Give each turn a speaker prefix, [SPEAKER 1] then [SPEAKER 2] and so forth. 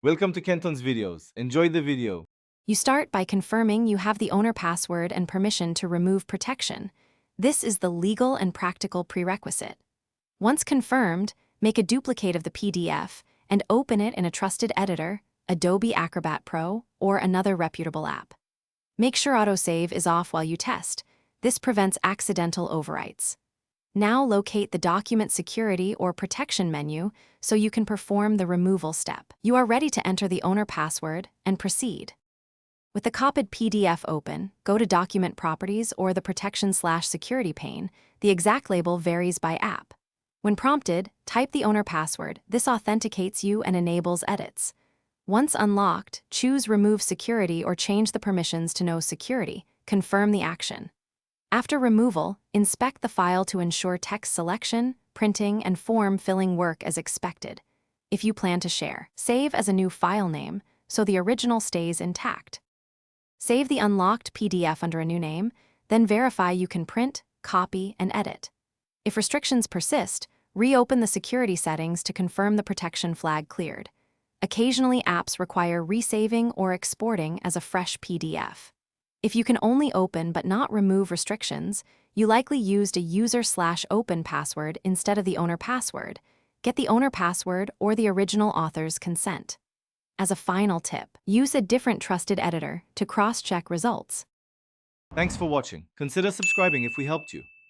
[SPEAKER 1] Welcome to Kenton's videos. Enjoy the video.
[SPEAKER 2] You start by confirming you have the owner password and permission to remove protection. This is the legal and practical prerequisite. Once confirmed, make a duplicate of the PDF and open it in a trusted editor, Adobe Acrobat Pro, or another reputable app. Make sure autosave is off while you test. This prevents accidental overwrites. Now locate the Document Security or Protection menu so you can perform the removal step. You are ready to enter the owner password and proceed. With the copied PDF open, go to Document Properties or the Protection/Security pane. The exact label varies by app. When prompted, type the owner password. This authenticates you and enables edits. Once unlocked, choose Remove Security or change the permissions to No Security. Confirm the action. After removal, inspect the file to ensure text selection, printing, and form filling work as expected. If you plan to share, save as a new file name so the original stays intact. Save the unlocked PDF under a new name, then verify you can print, copy, and edit. If restrictions persist, reopen the security settings to confirm the protection flag cleared. Occasionally, apps require resaving or exporting as a fresh PDF. If you can only open but not remove restrictions, you likely used a user/open password instead of the owner password. Get the owner password or the original author's consent. As a final tip, use a different trusted editor to cross-check results.
[SPEAKER 1] Thanks for watching. Consider subscribing if we helped you.